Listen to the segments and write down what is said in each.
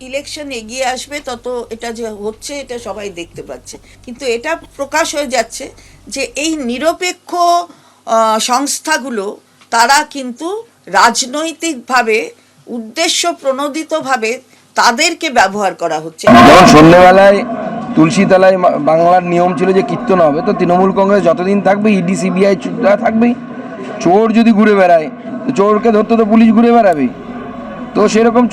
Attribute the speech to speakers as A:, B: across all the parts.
A: Election এগিয়ে আসবে তত এটা যে হচ্ছে এটা সবাই দেখতে পাচ্ছে, কিন্তু এটা প্রকাশ হয়ে যাচ্ছে যে এই নিরপেক্ষ সংস্থাগুলো তারা কিন্তু রাজনৈতিকভাবে উদ্দেশ্য প্রণোদিতভাবে তাদেরকে ব্যবহার করা হচ্ছে।
B: যেমন সন্ধ্যেবেলায় তুলসীতলায় বাংলার নিয়ম ছিল যে কীর্তন হবে, তো তৃণমূল কংগ্রেস যতদিন থাকবে ইডি সিবিআই থাকবেই। চোর যদি ঘুরে বেড়ায় তো চোরকে ধরতে তো পুলিশ ঘুরে বেড়াবেই, তো সেরকম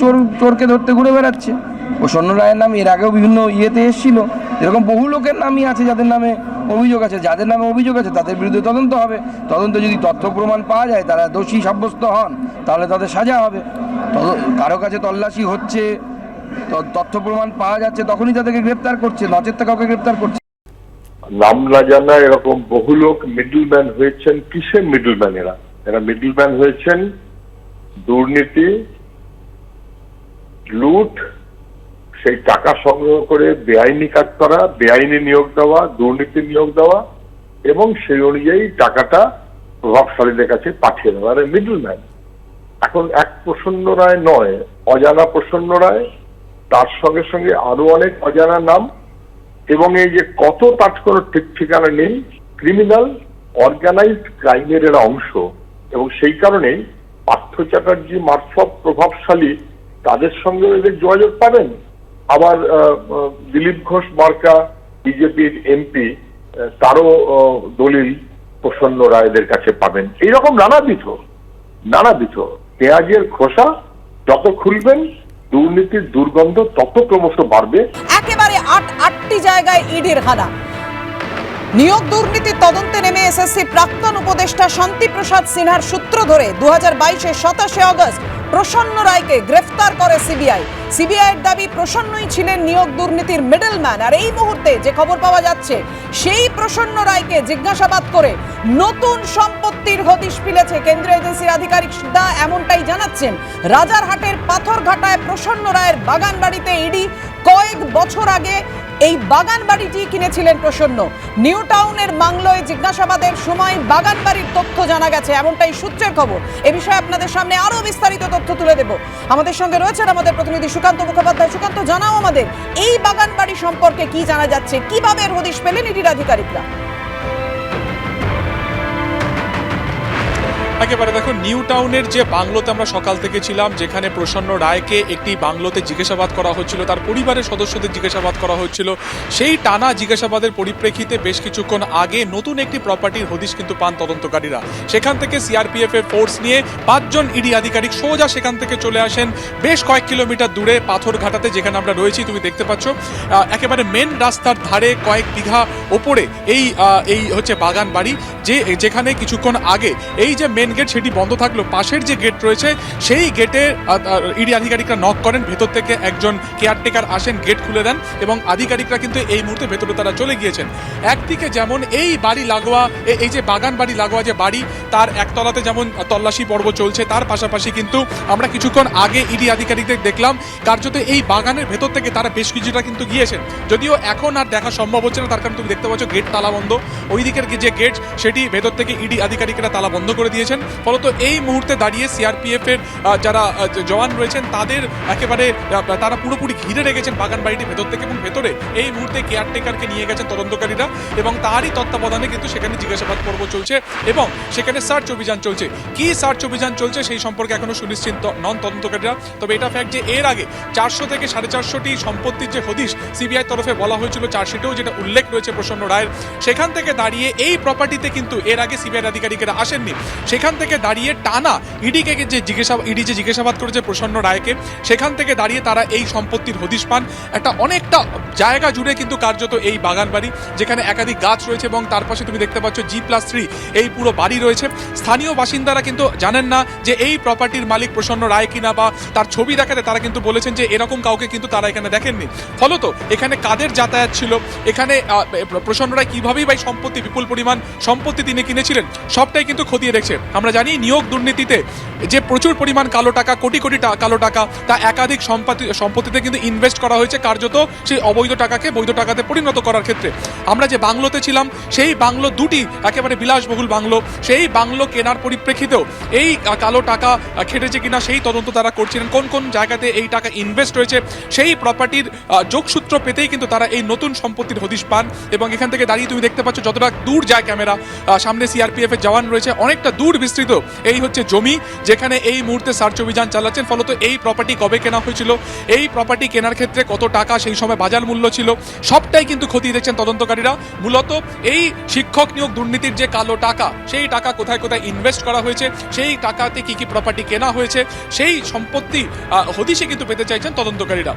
B: চোরকে ধরতে ঘুরে বেড়াচ্ছে। প্রসন্ন রায়ের নাম এর আগেও বিভিন্ন ইয়েতে এসেছিল, এরকম বহু লোকের নামই আছে যাদের নামে অভিযোগ আছে। যাদের নামে অভিযোগ আছে তাদের বিরুদ্ধে তদন্ত হবে, তদন্ত যদি তথ্য প্রমাণ পাওয়া যায়, তারা দোষী সাব্যস্ত হন, তাহলে তাদের সাজা হবে। কারো কাছে তল্লাশি হচ্ছে, তথ্য প্রমাণ পাওয়া যাচ্ছে, তখনই তাদেরকে গ্রেপ্তার করছে, নচেত কাউকে গ্রেপ্তার করছে।
C: নাম না জানা এরকম বহু লোক মিডলম্যান হয়েছেন। কিসের মিডলম্যান? এরা মিডলম্যান হয়েছেন দুর্নীতি, লুট, সেই টাকা সংগ্রহ করে বেআইনি কাজ করা, বেআইনি নিয়োগ দেওয়া, দুর্নীতি নিয়োগ দেওয়া এবং সেই অনুযায়ী টাকাটা প্রভাবশালীদের কাছে পাঠিয়ে দেওয়া। আর মিডলম্যান এখন এক প্রসন্ন রায় নয়, অজানা প্রসন্ন রায়, তার সঙ্গে সঙ্গে আরো অনেক অজানা নাম, এবং এই যে কত তার কোনো ঠিক ঠিকানা নেই। ক্রিমিনাল অর্গানাইজড ক্রাইমের এরা অংশ, এবং সেই কারণেই পার্থ চ্যাটার্জি মারফত প্রভাবশালী তাদের সঙ্গে এদের যোগাযোগ পাবেন। আবার দিলীপ ঘোষ মার্কা বিজেপির এমপি, তারও দলিল প্রসন্ন রায়দের কাছে পাবেন। এইরকম নানাবিধ পেঁয়াজের খোসা যত খুলবেন দুর্নীতির দুর্গন্ধ তত ক্রমশ বাড়বে।
D: একেবারে আটটি জায়গায় ইডির হানা। নিয়োগ দুর্নীতির তদন্তে নেমে এসএসসি প্রাক্তন উপদেষ্টা শান্তি প্রসাদ সিনহার সূত্র ধরে 2022-এর 27 আগস্ট প্রসন্ন রায়কে গ্রেফতার করে সিবিআই। সিবিআইয়ের দাবি প্রসন্নই ছিলেন নিয়োগ দুর্নীতির মিডলম্যান। আর এই মুহূর্তে যে খবর পাওয়া যাচ্ছে, সেই প্রসন্ন রায়কে জিজ্ঞাসাবাদ করে নতুন সম্পত্তির হদিশ মিলেছে। কেন্দ্রীয় এজেন্সির আধিকারিকরা এমনটাই জানাচ্ছেন। রাজারহাটের পাথরঘাটায় প্রসন্ন রায়ের বাগান বাড়িতে ইডি কয়েক বছর আগে এই বাগান বাড়িটি কিনেছিলেন প্রসন্ন। নিউ টাউনের বাংলোয় জিজ্ঞাসাবাদের সময় বাগান বাড়ির তথ্য জানা গেছে, এমনটাই সূত্রের খবর। এ বিষয়ে আপনাদের সামনে আরো বিস্তারিত তথ্য তুলে দেব। আমাদের সঙ্গে রয়েছেন আমাদের প্রতিনিধি সুকান্ত মুখোপাধ্যায়। সুকান্ত, জানাও আমাদের এই বাগান বাড়ি সম্পর্কে কি জানা যাচ্ছে, কিভাবে এর হদিশ পেলেন ইডির আধিকারিকরা?
E: একেবারে দেখো, নিউ টাউনের যে বাংলোতে আমরা সকাল থেকে ছিলাম, যেখানে প্রসন্ন রায়কে একটি বাংলোতে জিজ্ঞাসাবাদ করা হচ্ছিল, তার পরিবারের সদস্যদের জিজ্ঞাসাবাদ করা হচ্ছিল, সেই টানা জিজ্ঞাসাবাদের পরিপ্রেক্ষিতে বেশ কিছুক্ষণ আগে নতুন একটি প্রপার্টির হদিশ কিন্তু পান তদন্তকারীরা। সেখান থেকে সিআরপিএফ এর ফোর্স নিয়ে 5 জন ইডি আধিকারিক সোজা সেখান থেকে চলে আসেন বেশ কয়েক কিলোমিটার দূরে পাথরঘাটাতে, যেখানে আমরা রয়েছি। তুমি দেখতে পাচ্ছ একেবারে মেন রাস্তার ধারে কয়েক বিঘা ওপরে এই হচ্ছে বাগান বাড়ি, যেখানে কিছুক্ষণ আগে এই যে মেন গেট সেটি বন্ধ থাকলো, পাশের যে গেট রয়েছে সেই গেটে ইডি আধিকারিকরা নক করেন। ভেতর থেকে একজন কেয়ারটেকার আসেন, গেট খুলে দেন, এবং আধিকারিকরা কিন্তু এই মুহূর্তে ভেতরে তারা চলে গিয়েছেন। একদিকে যেমন এই বাড়ি লাগোয়া, এই যে বাগান বাড়ি লাগোয়া যে বাড়ি, তার একতলাতে যেমন তল্লাশি পর্ব চলছে, তার পাশাপাশি কিন্তু আমরা কিছুক্ষণ আগে ইডি আধিকারিকদের দেখলাম কার্যত এই বাগানের ভেতর থেকে তারা বেশ কিছুটা কিন্তু গিয়েছেন। যদিও এখন আর দেখা সম্ভব হচ্ছে না, তার কারণ তুমি দেখতে পাচ্ছ গেট তালা বন্ধ। ওই দিকের যে গেট সেটি ভেতর থেকে ইডি আধিকারিকরা তালা বন্ধ করে দিয়েছেন। ফলত এই মুহূর্তে দাঁড়িয়ে সিআরপিএফ এর যারা জওয়ান রয়েছেন তাদের একেবারে তারা পুরোপুরি ঘিরে রেখেছেন বাগান বাড়িটি ভেতর থেকে, এবং ভেতরে এই মুহূর্তে কেয়ারটেকারকে নিয়ে গেছেন তদন্তকারীরা, এবং তারই তত্ত্বাবধানে কিন্তু সেখানে জিজ্ঞাসাবাদ পর্ব চলছে এবং সেখানে সার্চ অভিযান চলছে। কি সার্চ অভিযান চলছে সেই সম্পর্কে এখনো সুনিশ্চিত নন তদন্তকারীরা। তবে এটা ফ্যাক্ট যে এর আগে 400 থেকে 450টি সম্পত্তির যে হদিশ সিবিআই তরফে বলা হয়েছিল চার্জশিটেও, যেটা উল্লেখ রয়েছে প্রসন্ন রায়ের, সেখান থেকে দাঁড়িয়ে এই প্রপার্টিতে কিন্তু এর আগে সিবিআই আধিকারিকেরা আসেননি। সেখান থেকে দাঁড়িয়ে টানা ইডি যে জিজ্ঞাসাবাদ করেছে প্রসন্ন রায়কে, সেখান থেকে দাঁড়িয়ে তারা এই সম্পত্তির হদিশ পান। একটা অনেকটা জায়গা জুড়ে কিন্তু কার্যত এই বাগান বাড়ি, যেখানে একাধিক গাছ রয়েছে, এবং তার পাশে তুমি দেখতে পাচ্ছ G+3 এই পুরো বাড়ি রয়েছে। স্থানীয় বাসিন্দারা কিন্তু জানেন না যে এই প্রপার্টির মালিক প্রসন্ন রায় কিনা, বা তার ছবি দেখাতে তারা কিন্তু বলেছেন যে এরকম কাউকে কিন্তু তারা এখানে দেখেননি। ফলত এখানে কাদের যাতায়াত ছিল, এখানে প্রসন্ন রায় কিভাবেই বা সম্পত্তি, বিপুল পরিমাণ সম্পত্তি তিনি কিনেছিলেন, সবটাই কিন্তু খতিয়ে দেখছে। আমরা আমরা জানি নিয়োগ দুর্নীতিতে যে প্রচুর পরিমাণ কালো টাকা, কোটি কোটি কালো টাকা, তা একাধিক সম্পত্তিতে কিন্তু ইনভেস্ট করা হয়েছে কার্যত সেই অবৈধ টাকাকে বৈধ টাকাতে পরিণত করার ক্ষেত্রে। আমরা যে বাংলোতে ছিলাম সেই বাংলো দুটি একেবারে বিলাসবহুল বাংলো, সেই বাংলো কেনার পরিপ্রেক্ষিতেও এই কালো টাকা খেটেছে কিনা সেই তদন্ত তারা করছিলেন। কোন কোন জায়গাতে এই টাকা ইনভেস্ট হয়েছে সেই প্রপার্টির যোগসূত্র পেতেই কিন্তু তারা এই নতুন সম্পত্তির হদিশ পান। এবং এখান থেকে দাঁড়িয়ে তুমি দেখতে পাচ্ছ যতটা দূর যায় ক্যামেরা, সামনে সিআরপিএফ এর জওয়ান রয়েছে, অনেকটা দূর বিস্তৃত এই হচ্ছে জমি যেখানে এই মুহূর্তে সার্চ অভিযান চালাচ্ছেন। ফলত এই প্রপার্টি কবে কেনা হয়েছিল, এই প্রপার্টি কেনার ক্ষেত্রে কত টাকা সেই সময় বাজার মূল্য ছিল, সবটাই কিন্তু খতিয়ে দেখছেন তদন্তকারীরা। মূলত এই শিক্ষক নিয়োগ দুর্নীতির যে কালো টাকা, সেই টাকা কোথায় কোথায় ইনভেস্ট করা হয়েছে, সেই টাকাতে কি কি প্রপার্টি কেনা হয়েছে, সেই সম্পত্তি হদিশে কিন্তু পেতে চাইছেন তদন্তকারীরা।